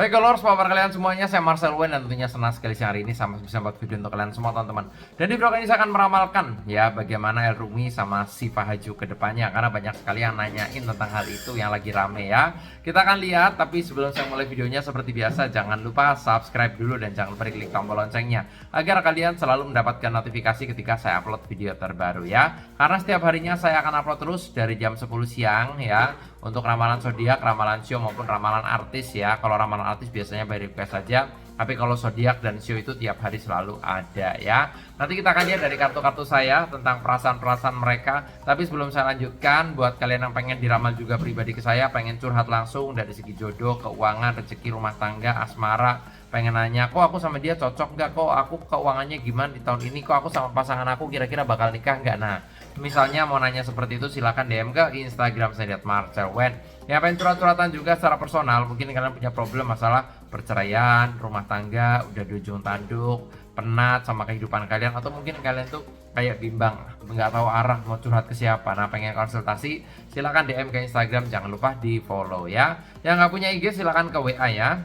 Hai Colors, apa kabar kalian semuanya? Saya Marcel Wen dan tentunya senang sekali siang hari ini sama bisa buat video untuk kalian semua teman-teman. Dan di vlog ini saya akan meramalkan ya bagaimana El Rumi sama Siva Haju ke depannya, karena banyak sekali yang nanyain tentang hal itu yang lagi rame ya. Kita akan lihat, tapi sebelum saya mulai videonya seperti biasa jangan lupa subscribe dulu dan jangan lupa klik tombol loncengnya agar kalian selalu mendapatkan notifikasi ketika saya upload video terbaru ya. Karena setiap harinya saya akan upload terus dari jam 10 siang ya, untuk ramalan zodiak, ramalan show maupun ramalan artis ya. Kalau ramalan artis biasanya by request saja, tapi kalau zodiak dan show itu tiap hari selalu ada ya. Nanti kita akan lihat dari kartu-kartu saya tentang perasaan-perasaan mereka. Tapi sebelum saya lanjutkan, buat kalian yang pengen diramal juga pribadi ke saya, pengen curhat langsung dari segi jodoh, keuangan, rezeki, rumah tangga, asmara, pengen nanya kok aku sama dia cocok nggak, kok aku keuangannya gimana di tahun ini, kok aku sama pasangan aku kira-kira bakal nikah nggak. Nah, misalnya mau nanya seperti itu, silahkan DM ke Instagram saya Marcel Wen. Ya, pengen curhat-curhatan juga secara personal, mungkin kalian punya problem masalah perceraian, rumah tangga, udah di ujung tanduk, penat sama kehidupan kalian, atau mungkin kalian tuh kayak bimbang, nggak tahu arah mau curhat ke siapa. Nah, pengen konsultasi, silahkan DM ke Instagram, jangan lupa di follow ya. Yang nggak punya IG silahkan ke WA ya.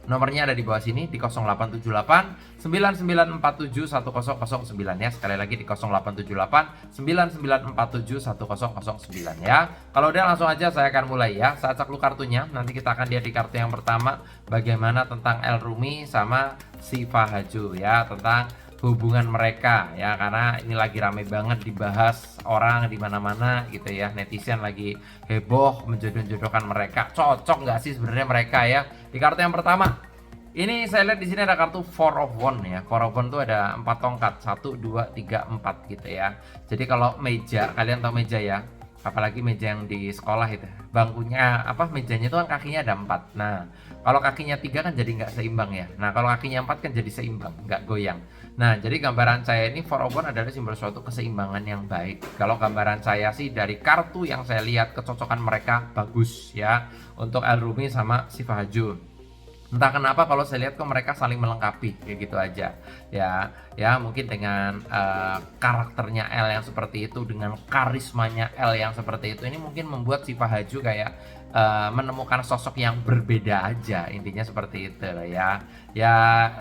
Nomornya ada di bawah sini di 0878 9947 1009 ya. Sekali lagi di 0878 9947 1009 ya. Kalau udah langsung aja saya akan mulai ya. Saya cek dulu kartunya. Nanti kita akan lihat di kartu yang pertama bagaimana tentang El Rumi sama Siva Haju ya, tentang hubungan mereka ya, karena ini lagi rame banget dibahas orang di mana-mana gitu ya. Netizen lagi heboh menjodoh-jodohkan mereka. Cocok nggak sih sebenarnya mereka ya? Di kartu yang pertama ini saya lihat di sini ada kartu Four of Wands ya. Four of Wands itu ada 4 tongkat, 1 2 3 4 gitu ya. Jadi kalau meja, kalian tahu meja ya, apalagi meja yang di sekolah itu, bangkunya apa, mejanya itu kan kakinya ada 4. Nah, kalau kakinya 3 kan jadi nggak seimbang ya. Nah, kalau kakinya 4 kan jadi seimbang, nggak goyang. Nah, jadi gambaran saya ini Four of Wands adalah simbol suatu keseimbangan yang baik. Kalau gambaran saya sih dari kartu yang saya lihat, kecocokan mereka bagus ya untuk El Rumi sama Siva Haju. Entah kenapa kalau saya lihat kok mereka saling melengkapi kayak gitu aja ya. Ya mungkin dengan karakternya L yang seperti itu, dengan karismanya L yang seperti itu, ini mungkin membuat Siva Haju kayak menemukan sosok yang berbeda aja, intinya seperti itu ya. Ya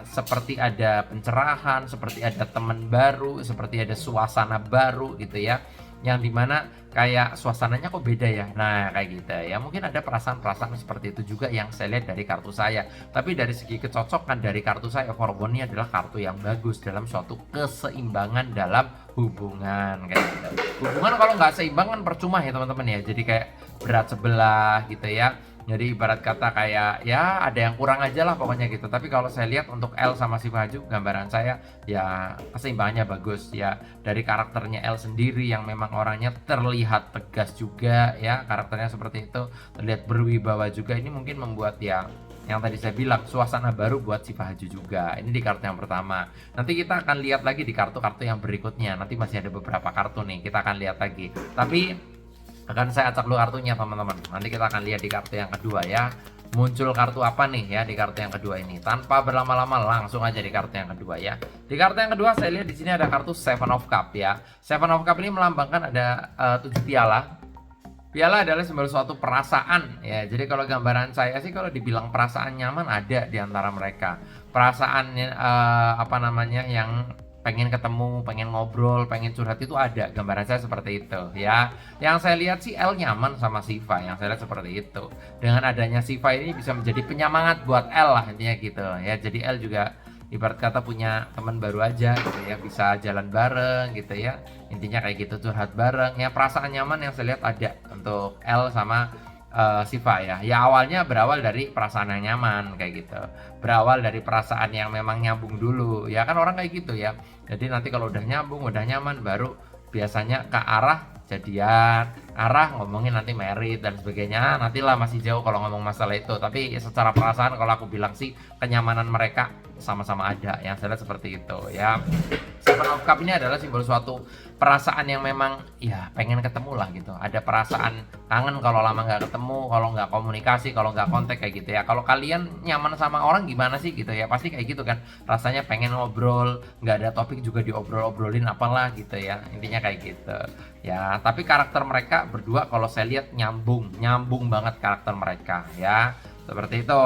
seperti ada pencerahan, seperti ada teman baru, seperti ada suasana baru gitu ya, yang dimana kayak suasananya kok beda ya. Nah, kayak gitu ya, mungkin ada perasaan-perasaan seperti itu juga yang saya lihat dari kartu saya. Tapi dari segi kecocokan dari kartu saya, Four of Wands ini adalah kartu yang bagus dalam suatu keseimbangan dalam hubungan kayak gitu. Hubungan kalau nggak seimbang kan percuma ya teman-teman ya, jadi kayak berat sebelah gitu ya. Jadi ibarat kata kayak ya ada yang kurang aja lah pokoknya gitu. Tapi kalau saya lihat untuk L sama Siva Haju, gambaran saya ya keseimbangannya bagus ya. Dari karakternya L sendiri yang memang orangnya terlihat tegas juga ya, karakternya seperti itu, terlihat berwibawa juga. Ini mungkin membuat ya yang tadi saya bilang suasana baru buat Siva Haju juga. Ini di kartu yang pertama. Nanti kita akan lihat lagi di kartu-kartu yang berikutnya. Nanti masih ada beberapa kartu nih, kita akan lihat lagi. Tapi akan saya acak dulu kartunya teman-teman. Nanti kita akan lihat di kartu yang kedua ya. Muncul kartu apa nih ya di kartu yang kedua ini. Tanpa berlama-lama langsung aja di kartu yang kedua ya. Di kartu yang kedua saya lihat di sini ada kartu Seven of Cup ya. Seven of Cup ini melambangkan ada 7 piala. Piala adalah simbol suatu perasaan ya. Jadi kalau gambaran saya sih, kalau dibilang perasaan nyaman ada di antara mereka. Perasaannya apa namanya, yang pengen ketemu, pengen ngobrol, pengen curhat itu ada. Gambaran saya seperti itu ya. Yang saya lihat sih L nyaman sama Siva, yang saya lihat seperti itu. Dengan adanya Siva ini bisa menjadi penyemangat buat L lah intinya gitu ya. Jadi L juga ibarat kata punya teman baru aja gitu ya, bisa jalan bareng gitu ya. Intinya kayak gitu, curhat bareng ya. Perasaan nyaman yang saya lihat ada untuk L sama Siva ya. Ya awalnya berawal dari perasaan yang nyaman kayak gitu. Berawal dari perasaan yang memang nyambung dulu. Ya kan orang kayak gitu ya. Jadi nanti kalau udah nyambung, udah nyaman, baru biasanya ke arah jadian, arah ngomongin nanti merit dan sebagainya. Nantilah, masih jauh kalau ngomong masalah itu. Tapi secara perasaan kalau aku bilang sih kenyamanan mereka sama-sama ada. Yang saya lihat seperti itu ya. Seven of Cup ini adalah simbol suatu perasaan yang memang ya pengen ketemu lah gitu. Ada perasaan kangen kalau lama nggak ketemu, kalau nggak komunikasi, kalau nggak kontak kayak gitu ya. Kalau kalian nyaman sama orang gimana sih gitu ya, pasti kayak gitu kan. Rasanya pengen ngobrol, nggak ada topik juga diobrol-obrolin apalah gitu ya. Intinya kayak gitu ya. Tapi karakter mereka berdua kalau saya lihat nyambung banget karakter mereka ya. Seperti itu.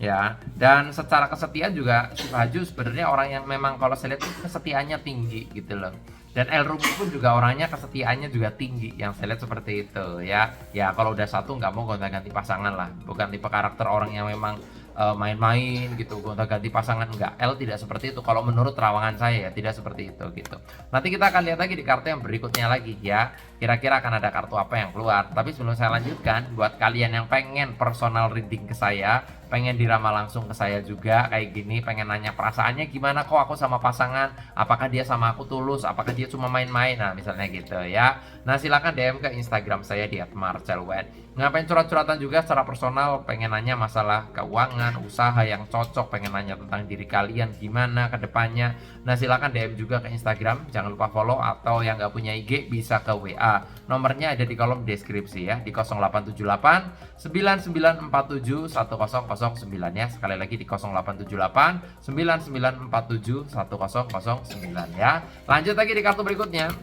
ya. Dan secara kesetiaan juga Siva Haju sebenarnya orang yang memang kalau saya lihat tuh kesetiaannya tinggi gitu loh. Dan El Rumi pun juga orangnya kesetiaannya juga tinggi, yang saya lihat seperti itu ya. Ya kalau udah satu nggak mau gonta-ganti pasangan lah, bukan tipe karakter orang yang memang main-main gitu gonta-ganti pasangan, enggak. L tidak seperti itu kalau menurut terawangan saya ya, tidak seperti itu gitu. Nanti kita akan lihat lagi di kartu yang berikutnya lagi ya, kira-kira akan ada kartu apa yang keluar. Tapi sebelum saya lanjutkan, buat kalian yang pengen personal reading ke saya, pengen diramal langsung ke saya juga kayak gini, pengen nanya perasaannya gimana kok aku sama pasangan, apakah dia sama aku tulus, apakah dia cuma main-main, nah misalnya gitu ya. Nah silakan DM ke Instagram saya di @marcelwen. Ngapain curhat-curhatan juga secara personal, pengen nanya masalah keuangan, usaha yang cocok, pengen nanya tentang diri kalian gimana ke depannya. Nah silakan DM juga ke Instagram, jangan lupa follow, atau yang nggak punya IG bisa ke WA. Nomornya ada di kolom deskripsi ya, di 0878 9947 1009 ya. Sekali lagi di 0878 9947 1009 ya. Lanjut lagi di kartu berikutnya.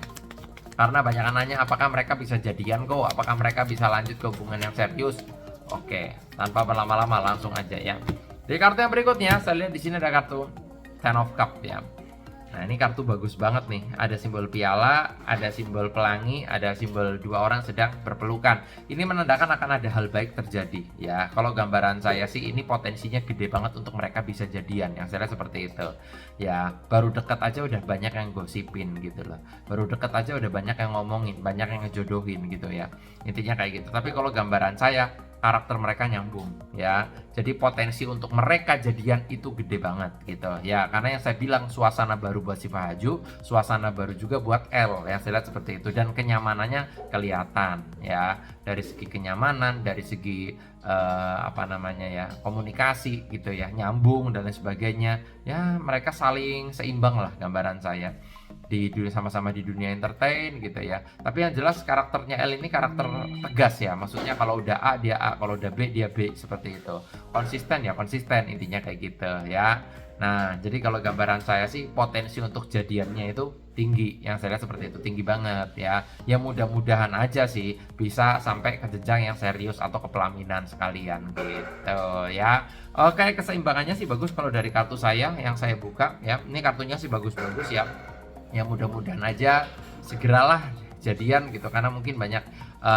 Karena banyak yang nanya apakah mereka bisa jadian kok, apakah mereka bisa lanjut ke hubungan yang serius. Oke, tanpa berlama-lama langsung aja ya. Di kartu yang berikutnya, saya lihat di sini ada kartu Ten of Cup ya. Nah ini kartu bagus banget nih, ada simbol piala, ada simbol pelangi, ada simbol dua orang sedang berpelukan. Ini menandakan akan ada hal baik terjadi ya. Kalau gambaran saya sih ini potensinya gede banget untuk mereka bisa jadian, yang saya lihat seperti itu ya. Baru dekat aja udah banyak yang gosipin gitu loh, baru dekat aja udah banyak yang ngomongin, banyak yang ngejodohin gitu ya, intinya kayak gitu. Tapi kalau gambaran saya, karakter mereka nyambung ya, jadi potensi untuk mereka jadian itu gede banget gitu ya. Karena yang saya bilang, suasana baru buat Siva Haju, suasana baru juga buat L ya, saya lihat seperti itu. Dan kenyamanannya kelihatan ya, dari segi kenyamanan, dari segi apa namanya ya, komunikasi gitu ya, nyambung dan lain sebagainya ya. Mereka saling seimbang lah gambaran saya, di dunia, sama-sama di dunia entertain gitu ya. Tapi yang jelas karakternya L ini karakter tegas ya, maksudnya kalau udah A dia A, kalau udah B dia B, seperti itu. Konsisten ya konsisten, intinya kayak gitu ya. Nah jadi kalau gambaran saya sih potensi untuk jadiannya itu tinggi, yang saya lihat seperti itu, tinggi banget ya. Ya mudah-mudahan aja sih bisa sampai ke jenjang yang serius atau ke pelaminan sekalian gitu ya. Oke, keseimbangannya sih bagus kalau dari kartu saya yang saya buka ya. Ini kartunya sih bagus-bagus ya. Ya mudah-mudahan aja segeralah jadian gitu, karena mungkin banyak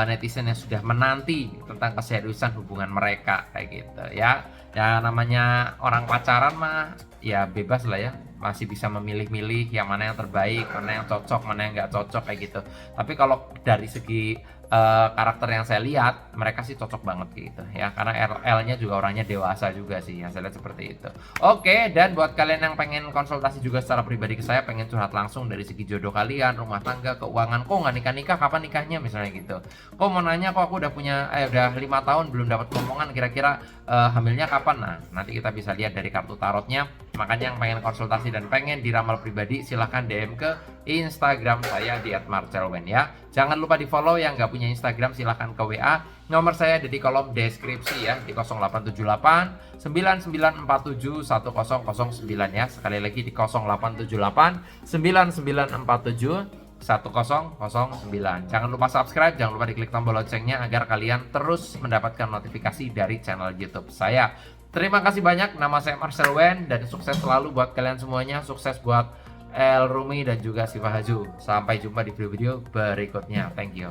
netizen yang sudah menanti tentang keseriusan hubungan mereka kayak gitu ya. Ya namanya orang pacaran mah ya bebas lah ya, masih bisa memilih-milih yang mana yang terbaik, mana yang cocok, mana yang nggak cocok kayak gitu. Tapi kalau dari segi karakter yang saya lihat, mereka sih cocok banget gitu ya, karena L-nya juga orangnya dewasa juga sih, yang saya lihat seperti itu. Oke, dan buat kalian yang pengen konsultasi juga secara pribadi ke saya, pengen curhat langsung dari segi jodoh kalian, rumah tangga, keuangan, kok nggak nikah-nikah, kapan nikahnya misalnya gitu. Kok mau nanya, kok aku udah punya udah 5 tahun belum dapat ngomongan, kira-kira hamilnya kapan? Nah nanti kita bisa lihat dari kartu tarotnya. Makanya yang pengen konsultasi dan pengen diramal pribadi, silahkan DM ke Instagram saya di @marcelwen ya. Jangan lupa di follow, yang nggak punya Instagram silahkan ke WA. Nomor saya ada di kolom deskripsi ya, di 0878 9947 1009 ya. Sekali lagi di 0878 9947 1009. Jangan lupa subscribe, jangan lupa diklik tombol loncengnya agar kalian terus mendapatkan notifikasi dari channel YouTube saya. Terima kasih banyak, nama saya Marcel Wen, dan sukses selalu buat kalian semuanya. Sukses buat El Rumi dan juga Siva Haju. Sampai jumpa di video-video berikutnya. Thank you.